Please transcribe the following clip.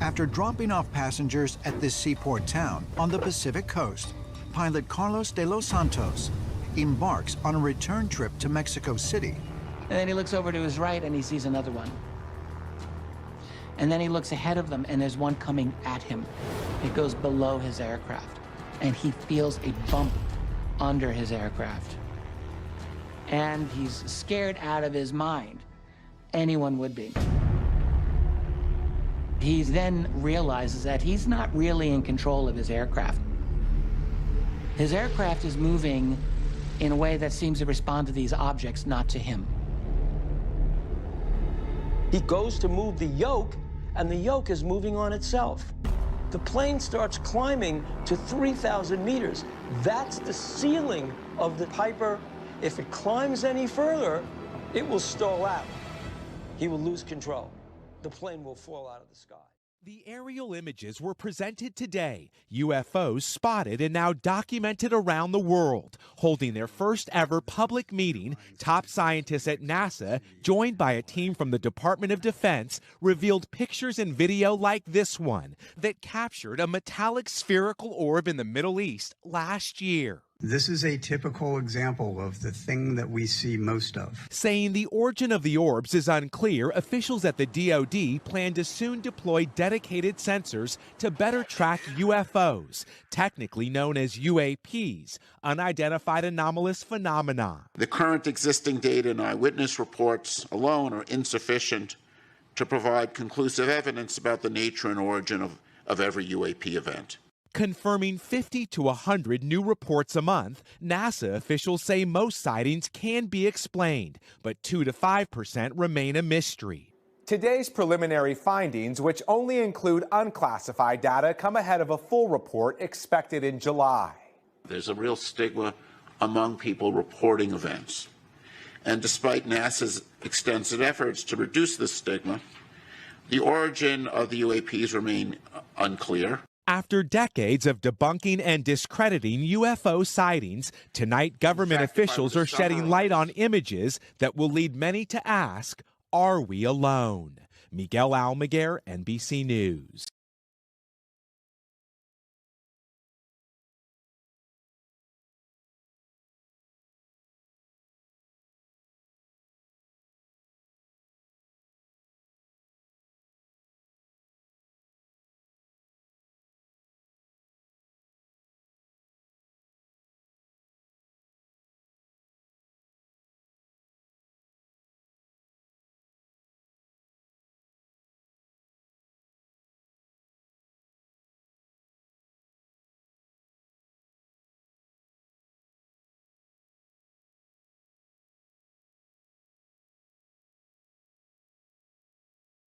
After dropping off passengers at this seaport town on the Pacific coast, pilot Carlos de los Santos embarks on a return trip to Mexico City. And then he looks over to his right and he sees another one. And then he looks ahead of them and there's one coming at him. It goes below his aircraft and he feels a bump under his aircraft. And he's scared out of his mind. Anyone would be. He then realizes that he's not really in control of his aircraft. His aircraft is moving in a way that seems to respond to these objects, not to him. He goes to move the yoke, and the yoke is moving on itself. The plane starts climbing to 3,000 meters. That's the ceiling of the Piper. If it climbs any further, it will stall out. He will lose control. The plane will fall out of the sky. The aerial images were presented today. UFOs spotted and now documented around the world. Holding their first ever public meeting, top scientists at NASA, joined by a team from the Department of Defense, revealed pictures and video like this one that captured a metallic spherical orb in the Middle East last year. This is a typical example of the thing that we see most of. Saying the origin of the orbs is unclear, officials at the DoD plan to soon deploy dedicated sensors to better track UFOs, technically known as UAPs, unidentified anomalous phenomena. The current existing data and eyewitness reports alone are insufficient to provide conclusive evidence about the nature and origin of every UAP event. Confirming 50 to 100 new reports a month, NASA officials say most sightings can be explained, but 2 to 5% remain a mystery. Today's preliminary findings, which only include unclassified data, come ahead of a full report expected in July. There's a real stigma among people reporting events. And despite NASA's extensive efforts to reduce this stigma, the origin of the UAPs remain unclear. After decades of debunking and discrediting UFO sightings, tonight government officials are shedding light on images that will lead many to ask, are we alone? Miguel Almaguer, NBC News.